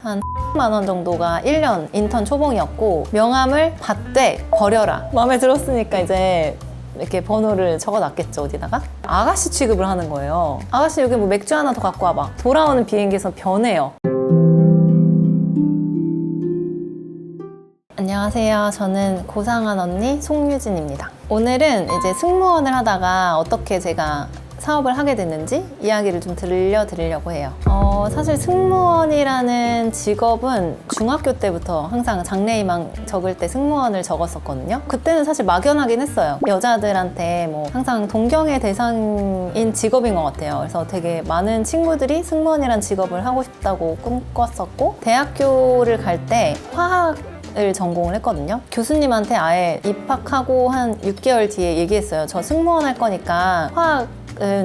한 10만 원 정도가 1년 인턴 초봉이었고, 명함을 받되 버려라. 마음에 들었으니까 이제 이렇게 번호를 적어놨겠죠, 어디다가. 아가씨 취급을 하는 거예요. 아가씨 여기 뭐 맥주 하나 더 갖고 와봐. 돌아오는 비행기에서 변해요. 안녕하세요. 저는 고상한 언니 송유진입니다. 오늘은 이제 승무원을 하다가 어떻게 제가 사업을 하게 됐는지 이야기를 좀 들려드리려고 해요. 사실 승무원이라는 직업은 중학교 때부터 항상 장래희망 적을 때 승무원을 적었었거든요. 그때는 사실 막연하긴 했어요. 여자들한테 뭐 항상 동경의 대상인 직업인 것 같아요. 그래서 되게 많은 친구들이 승무원이라는 직업을 하고 싶다고 꿈꿨었고, 대학교를 갈 때 화학을 전공을 했거든요. 교수님한테 아예 입학하고 한 6개월 뒤에 얘기했어요. 저 승무원 할 거니까 화학은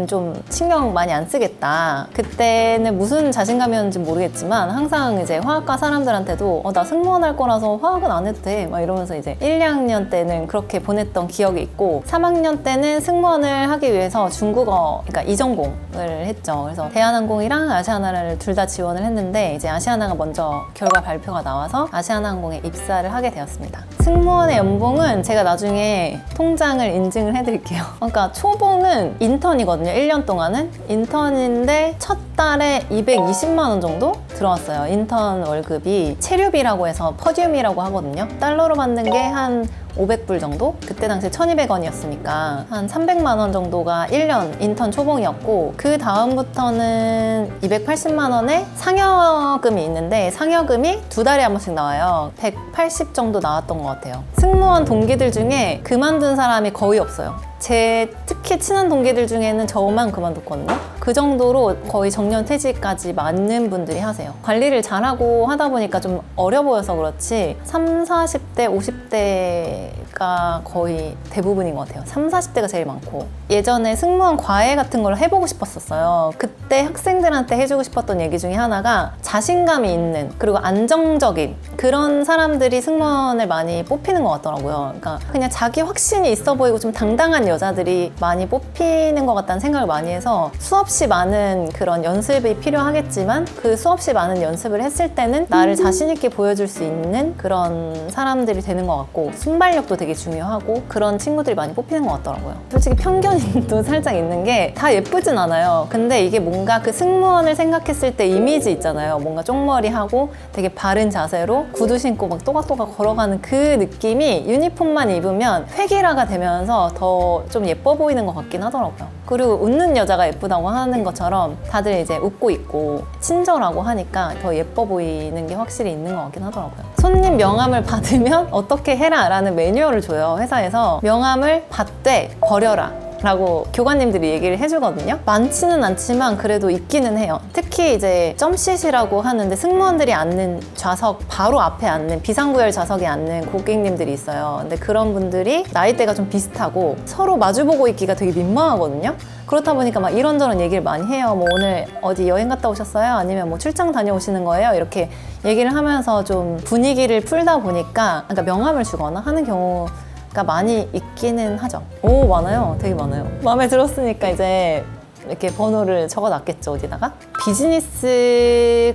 좀 신경 많이 안 쓰겠다. 그때는 무슨 자신감이었는지 모르겠지만 항상 이제 화학과 사람들한테도 나 승무원 할 거라서 화학은 안 해도 돼 막 이러면서 이제 1, 2학년 때는 그렇게 보냈던 기억이 있고, 3학년 때는 승무원을 하기 위해서 중국어, 그러니까 이전공을 했죠. 그래서 대한항공이랑 아시아나를 둘 다 지원을 했는데 이제 아시아나가 먼저 결과 발표가 나와서 아시아나항공에 입사를 하게 되었습니다. 승무원의 연봉은 제가 나중에 통장을 인증을 해드릴게요. 그러니까 초봉은 인턴이거든요. 1년 동안은 인턴인데 첫 달에 220만 원 정도 들어왔어요. 인턴 월급이 체류비라고 해서 퍼듐이라고 하거든요. 달러로 받는 게 한 500불 정도? 그때 당시에 1200원이었으니까 한 300만 원 정도가 1년 인턴 초봉이었고, 그 다음부터는 280만 원의 상여금이 있는데 상여금이 2달에 한 번씩 나와요. 180 정도 나왔던 것 같아요. 승무원 동기들 중에 그만둔 사람이 거의 없어요. 제 특히 친한 동기들 중에는 저만 그만뒀거든요. 그 정도로 거의 정년퇴직까지 많은 분들이 하세요. 관리를 잘하고 하다 보니까 좀 어려 보여서 그렇지 30, 40대, 50대가 거의 대부분인 것 같아요. 30, 40대가 제일 많고, 예전에 승무원 과외 같은 걸 해보고 싶었었어요. 그때 학생들한테 해주고 싶었던 얘기 중에 하나가 자신감이 있는, 그리고 안정적인 그런 사람들이 승무원을 많이 뽑히는 것 같더라고요. 그러니까 그냥 자기 확신이 있어 보이고 좀 당당한 여자들이 많이 뽑히는 것 같다는 생각을 많이 해서 수없이 많은 그런 연습이 필요하겠지만 그 수없이 많은 연습을 했을 때는 나를 자신 있게 보여줄 수 있는 그런 사람들이 되는 것 같고, 순발력도 되게 중요하고 그런 친구들이 많이 뽑히는 것 같더라고요. 솔직히 편견도 살짝 있는 게 다 예쁘진 않아요. 근데 이게 뭔가 그 승무원을 생각했을 때 이미지 있잖아요. 뭔가 쪽머리하고 되게 바른 자세로 구두 신고 막 또각또각 걸어가는 그 느낌이 유니폼만 입으면 획일화가 되면서 더 좀 예뻐 보이는 것 같긴 하더라고요. 그리고 웃는 여자가 예쁘다고 하는 것처럼 다들 이제 웃고 있고 친절하고 하니까 더 예뻐 보이는 게 확실히 있는 것 같긴 하더라고요. 손님 명함을 받으면 어떻게 해라 라는 매뉴얼을 줘요. 회사에서 명함을 받되 버려라 라고 교관님들이 얘기를 해주거든요. 많지는 않지만 그래도 있기는 해요. 특히 이제 점시트라고 하는데 승무원들이 앉는 좌석 바로 앞에 앉는 비상구열 좌석에 앉는 고객님들이 있어요. 근데 그런 분들이 나이대가 좀 비슷하고 서로 마주보고 있기가 되게 민망하거든요. 그렇다 보니까 막 이런저런 얘기를 많이 해요. 뭐 오늘 어디 여행 갔다 오셨어요? 아니면 뭐 출장 다녀오시는 거예요? 이렇게 얘기를 하면서 좀 분위기를 풀다 보니까, 그러니까 명함을 주거나 하는 경우 가 많이 있기는 하죠. 오, 많아요. 되게 많아요. 마음에 들었으니까 이제 이렇게 번호를 적어놨겠죠, 어디다가.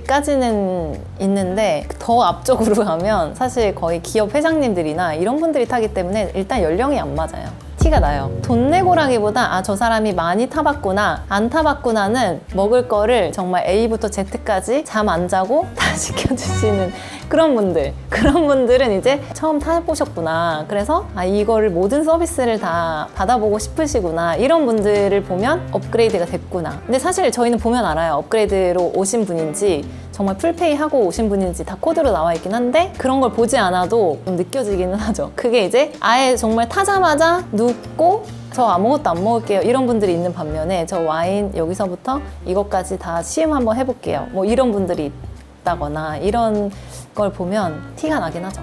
비즈니스까지는 있는데 더 앞쪽으로 가면 사실 거의 기업 회장님들이나 이런 분들이 타기 때문에 일단 연령이 안 맞아요. 티가 나요. 돈 내고라기보다 저 사람이 많이 타봤구나, 안 타봤구나는 먹을 거를 정말 A부터 Z까지 잠 안 자고 다 시켜주시는 그런 분들은 이제 처음 타보셨구나, 그래서 이거를 모든 서비스를 다 받아보고 싶으시구나, 이런 분들을 보면 업그레이드가 됐구나. 근데 사실 저희는 보면 알아요. 업그레이드로 오신 분인지 정말 풀페이 하고 오신 분인지 다 코드로 나와 있긴 한데 그런 걸 보지 않아도 좀 느껴지기는 하죠. 그게 이제 아예 정말 타자마자 눕고 저 아무것도 안 먹을게요 이런 분들이 있는 반면에, 저 와인 여기서부터 이것까지 다 시음 한번 해볼게요 뭐 이런 분들이 있다거나, 이런 걸 보면 티가 나긴 하죠.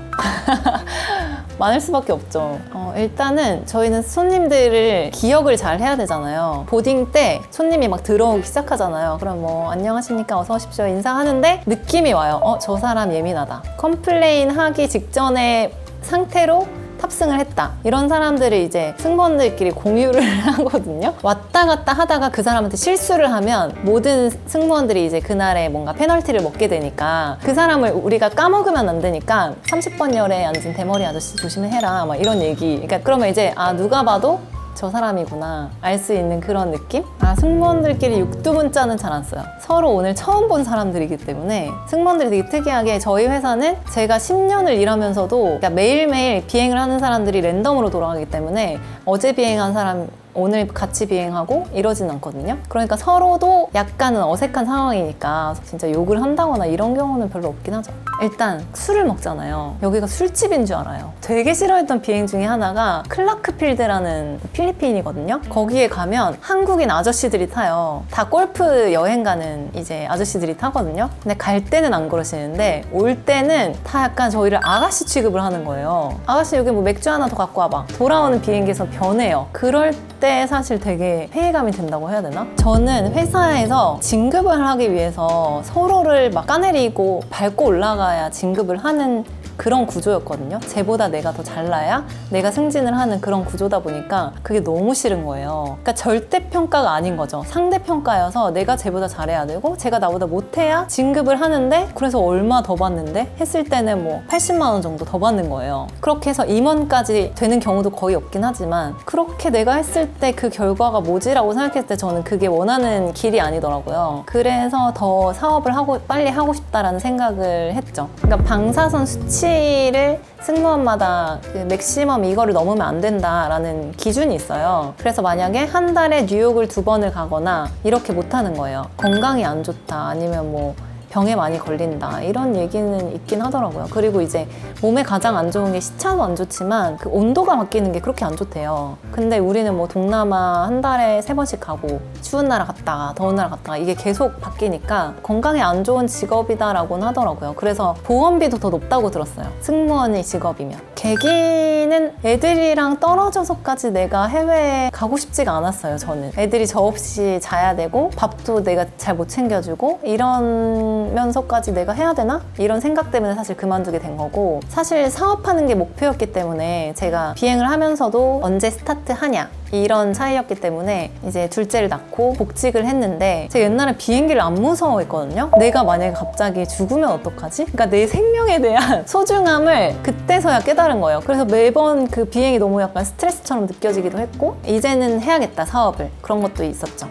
많을 수밖에 없죠. 일단은 저희는 손님들을 기억을 잘 해야 되잖아요. 보딩 때 손님이 막 들어오기 시작하잖아요. 그럼 뭐 안녕하십니까, 어서 오십시오 인사하는데 느낌이 와요. 저 사람 예민하다. 컴플레인 하기 직전의 상태로 탑승을 했다. 이런 사람들을 이제 승무원들끼리 공유를 하거든요. 왔다 갔다 하다가 그 사람한테 실수를 하면 모든 승무원들이 이제 그날에 뭔가 페널티를 먹게 되니까 그 사람을 우리가 까먹으면 안 되니까 30번 열에 앉은 대머리 아저씨 조심해라 막 이런 얘기. 그러니까 그러면 이제 누가 봐도 저 사람이구나 알 수 있는 그런 느낌? 승무원들끼리 육두문자는 잘 안 써요. 서로 오늘 처음 본 사람들이기 때문에 승무원들이 되게 특이하게 저희 회사는 제가 10년을 일하면서도 그러니까 매일매일 비행을 하는 사람들이 랜덤으로 돌아가기 때문에 어제 비행한 사람 오늘 같이 비행하고 이러진 않거든요. 그러니까 서로도 약간은 어색한 상황이니까 진짜 욕을 한다거나 이런 경우는 별로 없긴 하죠. 일단 술을 먹잖아요. 여기가 술집인 줄 알아요. 되게 싫어했던 비행 중에 하나가 클라크필드라는 필리핀이거든요. 거기에 가면 한국인 아저씨들이 타요. 다 골프 여행 가는 이제 아저씨들이 타거든요. 근데 갈 때는 안 그러시는데 올 때는 다 약간 저희를 아가씨 취급을 하는 거예요. 아가씨 여기 뭐 맥주 하나 더 갖고 와봐. 돌아오는 비행기에서 변해요. 그럴 때 사실 되게 회의감이 든다고 해야 되나? 저는 회사에서 진급을 하기 위해서 서로를 막 까내리고 밟고 올라가야 진급을 하는 그런 구조였거든요. 쟤보다 내가 더 잘나야 내가 승진을 하는 그런 구조다 보니까 그게 너무 싫은 거예요. 그러니까 절대평가가 아닌 거죠. 상대평가여서 내가 쟤보다 잘해야 되고 쟤가 나보다 못해야 진급을 하는데 그래서 얼마 더 받는데? 했을 때는 뭐 80만 원 정도 더 받는 거예요. 그렇게 해서 임원까지 되는 경우도 거의 없긴 하지만 그렇게 내가 했을 때 그 결과가 뭐지라고 생각했을 때 저는 그게 원하는 길이 아니더라고요. 그래서 더 사업을 빨리 하고 싶다라는 생각을 했죠. 그러니까 방사선 수치를 승무원마다 그 맥시멈 이거를 넘으면 안 된다라는 기준이 있어요. 그래서 만약에 한 달에 뉴욕을 2번을 가거나 이렇게 못하는 거예요. 건강이 안 좋다 아니면 뭐 병에 많이 걸린다 이런 얘기는 있긴 하더라고요. 그리고 이제 몸에 가장 안 좋은 게 시차도 안 좋지만 그 온도가 바뀌는 게 그렇게 안 좋대요. 근데 우리는 뭐 동남아 한 달에 3번씩 가고 추운 나라 갔다가 더운 나라 갔다가 이게 계속 바뀌니까 건강에 안 좋은 직업이다라고는 하더라고요. 그래서 보험비도 더 높다고 들었어요. 승무원의 직업이면. 계기는 애들이랑 떨어져서까지 내가 해외에 가고 싶지가 않았어요. 저는 애들이 저 없이 자야 되고 밥도 내가 잘 못 챙겨주고 이러면서까지 내가 해야 되나? 이런 생각 때문에 사실 그만두게 된 거고 사실 사업하는 게 목표였기 때문에 제가 비행을 하면서도 언제 스타트하냐 이런 차이였기 때문에 이제 둘째를 낳고 복직을 했는데 제가 옛날에 비행기를 안 무서워했거든요. 내가 만약에 갑자기 죽으면 어떡하지? 그러니까 내 생명에 대한 소중함을 그때서야 깨달은 거예요. 그래서 매번 그 비행이 너무 약간 스트레스처럼 느껴지기도 했고 이제는 해야겠다 사업을 그런 것도 있었죠.